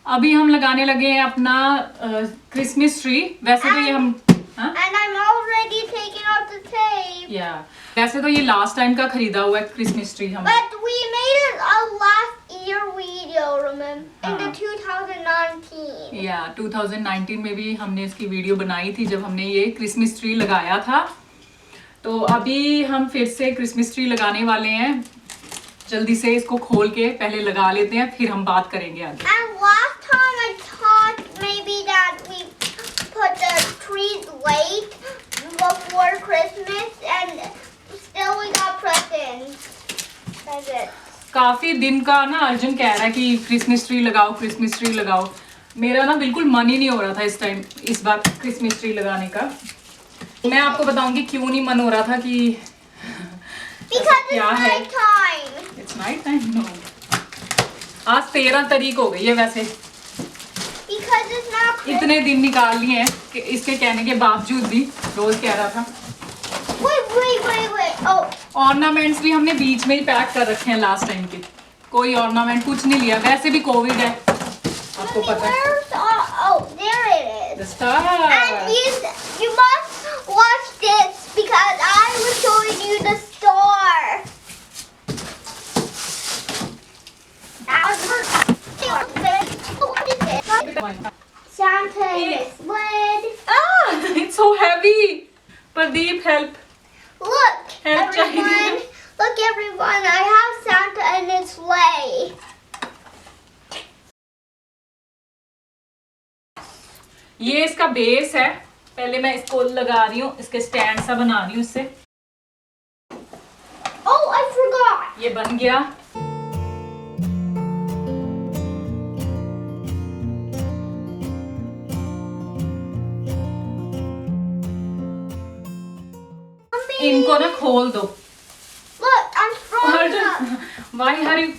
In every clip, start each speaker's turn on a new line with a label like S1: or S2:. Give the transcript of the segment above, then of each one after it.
S1: अभी हम लगाने लगे हैं अपना क्रिसमस ट्री। वैसे तो ये हम
S2: And I'm already taking out the tape.
S1: वैसे तो ये लास्ट टाइम का खरीदा हुआ है क्रिसमस ट्री हम।
S2: But we made it a last year video, remember? In the 2019.
S1: 2019 में भी हमने इसकी वीडियो बनाई थी जब हमने ये क्रिसमस ट्री लगाया था। तो अभी हम फिर से क्रिसमस ट्री लगाने वाले हैं। जल्दी से इसको खोल के पहले लगा लेते हैं, फिर हम बात करेंगे आगे।
S2: And last time I thought maybe that we put the trees late before Christmas and still we got presents. That's it.
S1: काफी दिन का ना अर्जुन कह रहा है कि क्रिसमस ट्री लगाओ, क्रिसमस ट्री लगाओ। मेरा ना बिल्कुल मन ही नहीं हो रहा था इस बार क्रिसमस ट्री लगाने का। मैं आपको बताऊंगी क्यों नहीं मन हो रहा था कि
S2: Because it's night time.
S1: It's night time? No. आज 13 तारीख हो गई है वैसे।
S2: Because it's not Christmas.
S1: इतने दिन निकाल लिए हैं कि इसके कहने के बावजूद भी रोज कह रहा था।
S2: Wait. Oh.
S1: ऑर्नामेंट्स भी हमने बीच में ही पैक कर रखे हैं लास्ट टाइम के। कोई ऑर्नामेंट कुछ नहीं लिया, वैसे भी कोविड है, आपको पता है।
S2: Oh, there it is.
S1: The star.
S2: And you must watch this because I was showing you the star. Santa in his sled.
S1: It's so heavy. Pradeep, help.
S2: Look,
S1: Help,
S2: everyone.
S1: Shahid.
S2: Look, everyone. I have Santa in his sleigh.
S1: ये इसका base है। पहले मैं इसको लगा रही हूँ, इसके स्टैंड सा बना रही हूँ इससे।
S2: Oh, I forgot.
S1: ये बन गया। इनको ना खोल दो।
S2: Look, I'm strong enough.
S1: Why are you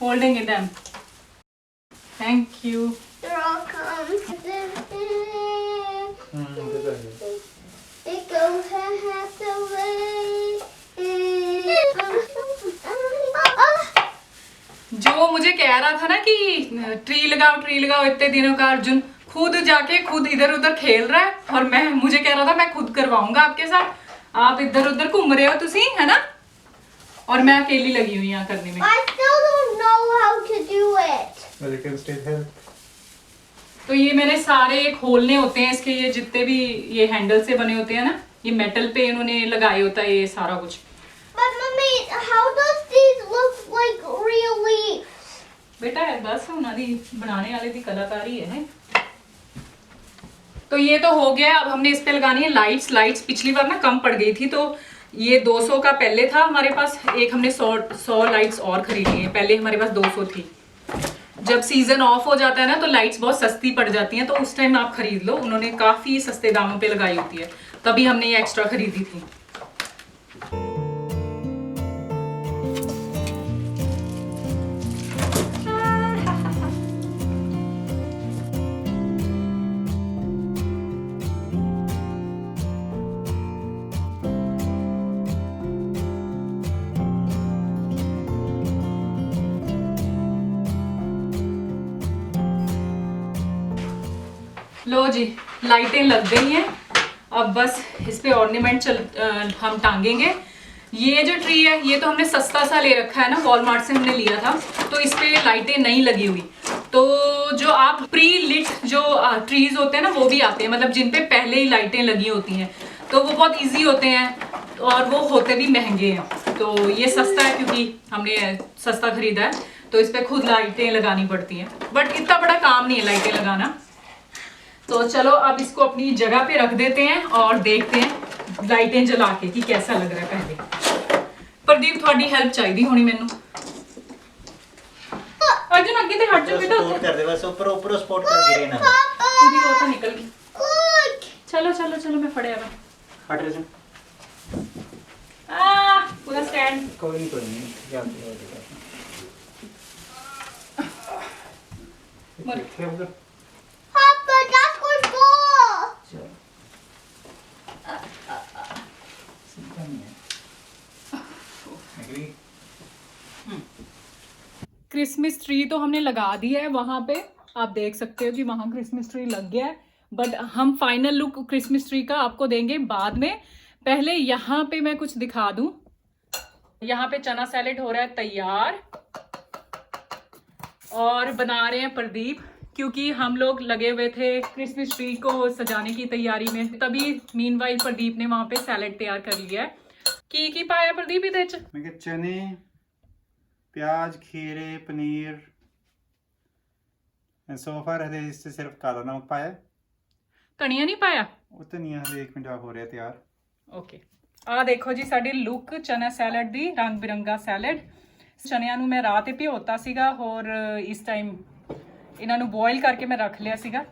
S1: holding it then? Thank you.
S2: They're all come. It goes half away.
S1: जो मुझे कह रहा था ना कि ट्री लगाओ इतने दिनों का, अर्जुन खुद जाके खुद इधर उधर खेल रहा है और मुझे कह रहा था मैं खुद करवाऊंगा आपके साथ। आप इधर उधर घूम रहे हो तुसी, है ना? और मैं अकेली लगी हुई यहाँ करने में।
S2: I still don't know how to do it.
S3: Well, you can still help.
S1: तो ये मैंने सारे खोलने होते हैं इसके, ये जितने भी ये हैंडल से बने होते हैं ना, ये मेटल पे इन्होंने लगाए होता है ये सारा कुछ।
S2: But mummy, how does these look like real leaves?
S1: बेटा बस उन्होंने बनाने वाले की कलाकारी है। तो ये तो हो गया। अब हमने इस पे लगानी है लाइट्स। पिछली बार ना कम पड़ गई थी, तो ये 200 का पहले था हमारे पास। एक हमने 100 लाइट्स और खरीदी है। पहले हमारे पास 200 थी। जब सीजन ऑफ हो जाता है ना तो लाइट्स बहुत सस्ती पड़ जाती हैं, तो उस टाइम आप खरीद लो। उन्होंने काफी सस्ते दामों पे लगाई होती है, तभी हमने ये एक्स्ट्रा खरीदी थी। लो जी, लाइटें लग गई हैं। अब बस इस पे ऑर्नामेंट हम टांगेंगे। ये जो ट्री है ये तो हमने सस्ता सा ले रखा है ना, वॉलमार्ट से हमने लिया था, तो इस पे लाइटें नहीं लगी हुई। तो जो आप प्री लिट जो ट्रीज होते हैं ना वो भी आते हैं, मतलब जिन पे पहले ही लाइटें लगी होती हैं, तो वो बहुत ईजी होते हैं और वो होते भी महंगे हैं। तो ये सस्ता है क्योंकि हमने सस्ता खरीदा है, तो इस पे खुद लाइटें लगानी पड़ती हैं। बट इतना बड़ा काम नहीं है लाइटें लगाना। तो चलो अब इसको अपनी जगह पे रख देते हैं और देखते हैं लाइटें जला के कि कैसा लग रहा है। पहले प्रदीप थोड़ी हेल्प चाहिए होनी मैनू। अर्जुन अगे ते हट जा बेटा,
S3: सपोर्ट कर दे बस, ऊपर सपोर्ट कर गिरे ना।
S1: पूरी वो तो निकल गई।
S2: Look.
S1: चलो मैं फड़े अब।
S3: हट रे
S1: पूरा स्टैंड।
S3: कोई नहीं क्या
S1: मर।
S2: Papa, that's good ball.
S1: Christmas tree तो हमने लगा दिया है वहां पे, आप देख सकते हो कि वहाँ क्रिसमस ट्री लग गया है, बट हम फाइनल लुक क्रिसमस ट्री का आपको देंगे बाद में। पहले यहाँ पे मैं कुछ दिखा दूं। यहाँ पे चना सैलेड हो रहा है तैयार और बना रहे हैं प्रदीप, क्योंकि हम लोग लगे हुए थे क्रिसमस ट्री को सजाने की तैयारी में, तभी मीनवाइल प्रदीप ने वहां पे सैलेड तैयार कर लिया है। की पाया प्रदीप इहदे च?
S3: मैं कहा चने, प्याज, खीरे, पनीर एंड सो फार हदे इससे सिर्फ काला नमक पाया।
S1: धनिया नहीं पाया?
S3: ਉਹ ਧਨੀਆ ਹਲੇ 1 ਮਿੰਟ ਹੋ ਰਿਹਾ ਤਿਆਰ।
S1: ਓਕੇ, ਆ ਦੇਖੋ ਜੀ ਸਾਡੀ ਲੁੱਕ ਚਨਾ ਸੈਲਡ ਦੀ, ਰੰਗ ਬਿਰੰਗਾ ਸੈਲਡ। ਚਨਿਆਂ ਨੂੰ ਮੈਂ ਰਾਤ ਹੀ ਭਿਓਤਾ ਸੀਗਾ ਔਰ ਇਸ ਟਾਈਮ ਇਹਨਾਂ ਨੂੰ ਬੋਇਲ ਕਰਕੇ ਮੈਂ ਰੱਖ ਲਿਆ ਸੀਗਾ।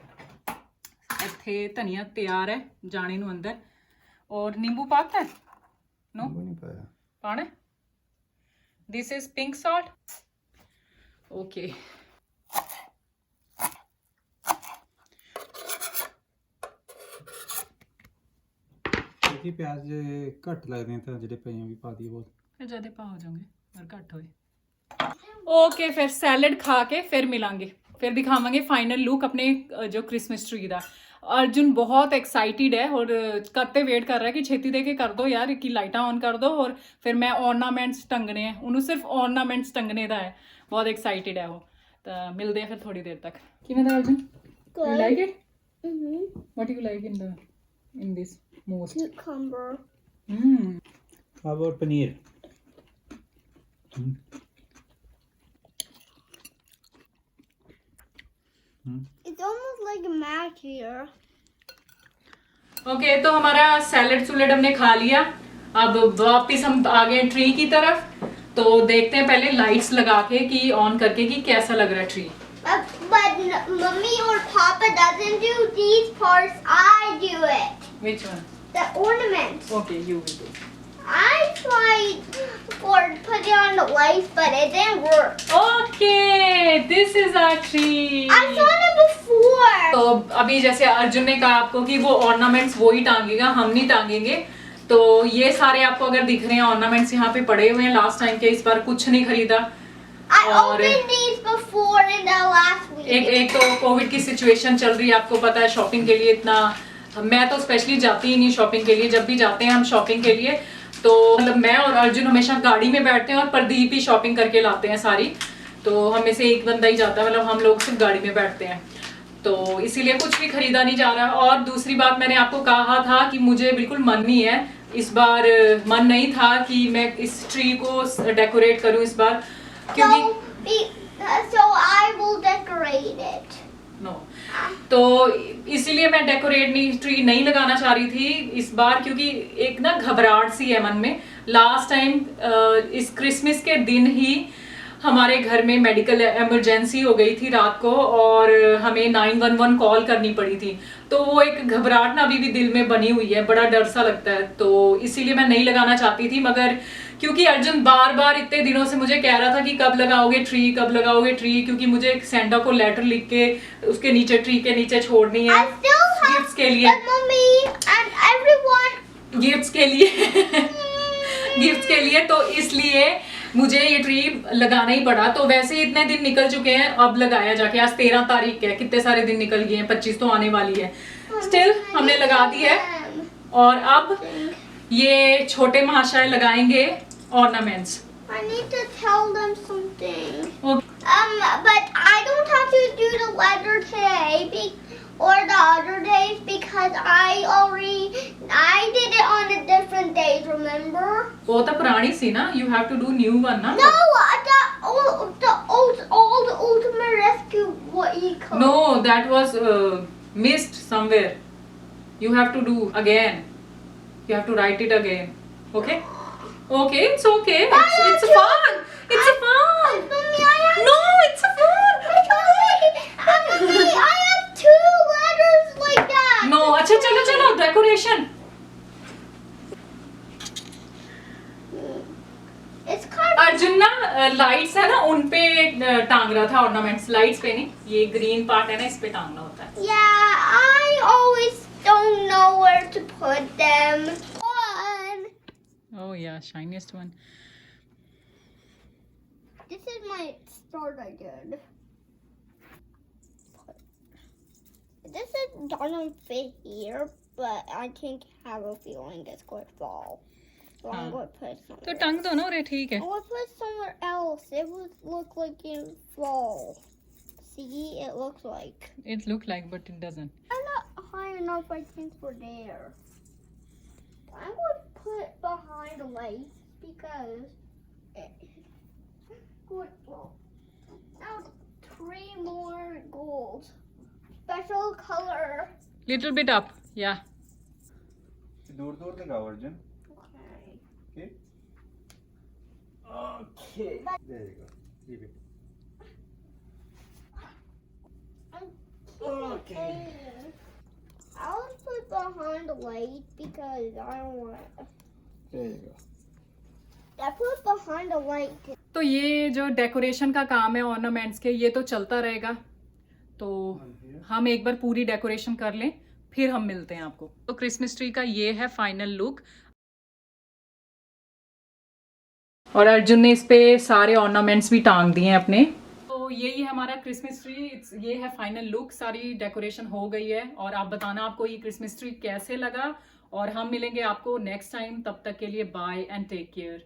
S1: ਇੱਥੇ ਧਨੀਆ ਤਿਆਰ ਹੈ ਜਾਣੇ ਨੂੰ ਅੰਦਰ, ਔਰ ਨਿੰਬੂ ਪਾਤਾ नो
S3: नहीं पाया।
S1: पाना। This is pink salt. Okay,
S3: क्योंकि प्याज घट लगते हैं तो ਜਿਹੜੇ ਪਈਆਂ ਵੀ ਪਾ ਦਈਏ ਬਹੁਤ।
S1: फिर ज्यादा पा हो जाओगे और घट होए। ओके, फिर सैलड खा के फिर मिलांगे, फिर दिखावांगे फाइनल लुक अपने जो क्रिसमस ट्री का। अर्जुन बहुत एक्साइटेड है और करते वेट कर रहा है कि छेती दे के कर दो यार कि लाइटा ऑन कर दो और फिर मैं ऑर्नामेंट्स टंगने हैं उन्होंने, सिर्फ ऑर्नामेंट्स टंगने का है, बहुत एक्साइटेड है वो। तो मिलते हैं फिर थोड़ी देर तक। किवें दा Arjun? You like it? What you like in this most?
S2: Cucumber.
S3: How about paneer?
S2: It's almost like a mat here.
S1: Okay, तो हमारा सैलड सुलड हमने खा लिया। अब वापस हम आ गए ट्री की तरफ, तो देखते हैं पहले लाइट्स लगा के कि ऑन करके कि कैसा लग रहा है tree.
S2: But Mummy or Papa doesn't do these parts. I do it.
S1: Which one?
S2: The ornaments.
S1: Okay, you will do.
S2: I tried for putting on the lights, but it didn't work.
S1: Okay, this is our tree.
S2: I saw it before.
S1: तो अभी जैसे अर्जुन ने कहा आपको कि वो ornaments वो ही टांगेगा, हम नहीं टांगेंगे। तो ये सारे आपको अगर दिख रहे हैं ऑर्नामेंट्स यहाँ पे पड़े हुए हैं लास्ट टाइम के, इस बार कुछ नहीं खरीदा।
S2: I
S1: और
S2: opened these before in the last week.
S1: एक तो कोविड की सिचुएशन चल रही है, आपको पता है शॉपिंग के लिए इतना, मैं तो स्पेशली जाती ही नहीं शॉपिंग के लिए। जब भी जाते हैं हम शॉपिंग के लिए तो मतलब मैं और अर्जुन हमेशा गाड़ी में बैठते हैं और प्रदीप ही शॉपिंग करके लाते हैं सारी। तो हमें से एक बंदा ही जाता है, मतलब हम लोग सिर्फ गाड़ी में बैठते हैं, तो इसीलिए कुछ भी खरीदा नहीं जा रहा। और दूसरी बात, मैंने आपको कहा था कि मुझे बिल्कुल मन नहीं है इस बार, मन नहीं था कि मैं इस ट्री को डेकोरेट करूं इस बार, क्योंकि
S2: So I will decorate it.
S1: No तो इसीलिए मैं डेकोरेट नहीं, ट्री नहीं लगाना चाह रही थी इस बार, क्योंकि एक ना घबराहट सी है मन में। लास्ट टाइम इस क्रिसमस के दिन ही हमारे घर में मेडिकल इमरजेंसी हो गई थी रात को और हमें 911 कॉल करनी पड़ी थी। तो वो एक घबराहट ना अभी भी दिल में बनी हुई है, बड़ा डर सा लगता है, तो इसीलिए मैं नहीं लगाना चाहती थी। मगर क्योंकि अर्जुन बार बार इतने दिनों से मुझे कह रहा था कि कब लगाओगे ट्री, कब लगाओगे ट्री, क्योंकि मुझे सेंटा को लेटर लिख के उसके नीचे ट्री के नीचे छोड़नी है
S2: I still have
S1: गिफ्ट्स के लिए,
S2: the Mummy and everyone.
S1: Gifts के लिए गिफ्ट्स के लिए। तो इसलिए मुझे ये ट्री लगाना ही पड़ा। तो वैसे ही इतने दिन निकल चुके हैं, अब लगाया जाके। आज 13 तारीख है, कितने सारे दिन निकल गए हैं, 25 तो आने वाली है। स्टिल हमने लगा दी है और अब ये छोटे महाशय लगाएंगे ornaments.
S2: I need to tell them something.
S1: Okay.
S2: But I don't have to do the letter today or the other days because I did it on a different days, remember?
S1: वो तो पुरानी सी ना, you have to do new one ना।
S2: No, the Ultimate Rescue, what you call
S1: No, that was missed somewhere. You have to do again. You have to write it again. Okay? Okay, it's okay. It's fun. It's a fun.
S2: Mommy, I have
S1: No, it's a fun.
S2: Mommy, I have 2 letters like that.
S1: No, अच्छा चलो चलो decoration.
S2: It's kind of
S1: Arjun ना lights है ना उन पे टांग रहा था ऑर्नामेंट्स, लाइट्स पे नहीं, ये ग्रीन पार्ट है ना इस पे टांगना होता है।
S2: Yeah, I always don't know where to put them. One.
S1: Oh yeah, shiniest one.
S2: This is my start I did. This is doesn't fit here, but I think have a feeling it's going to fall. So I'm going to put it
S1: तो
S2: somewhere.
S1: टंग दो ना रे, ठीक है.
S2: I want to put it somewhere else. It would look like it would fall. See, it looks like.
S1: It look like, but it doesn't.
S2: I'm not high enough, I think, for there. I'm going to put it behind the lights because it good. Well, now 3 more gold. Special color.
S1: Little bit up. Yeah.
S3: दूर दूर लगाओ Arjun.
S2: Okay.
S3: Okay. There you go. Leave it.
S2: Okay. I'll put behind the light because I don't want.
S3: There you go.
S2: I put behind the light.
S1: तो ये जो decoration का काम है ornaments के, ये तो चलता रहेगा. तो हम एक बार पूरी डेकोरेशन कर लें, फिर हम मिलते हैं आपको. तो क्रिसमस ट्री का ये है फाइनल लुक. और अर्जुन ने इस पे सारे ऑर्नामेंट्स भी टांग दिए हैं अपने. तो यही है हमारा क्रिसमस ट्री. ये है फाइनल लुक. सारी डेकोरेशन हो गई है. और आप बताना आपको ये क्रिसमस ट्री कैसे लगा. और हम मिलेंगे आपको नेक्स्ट टाइम. तब तक के लिए बाय एंड टेक केयर.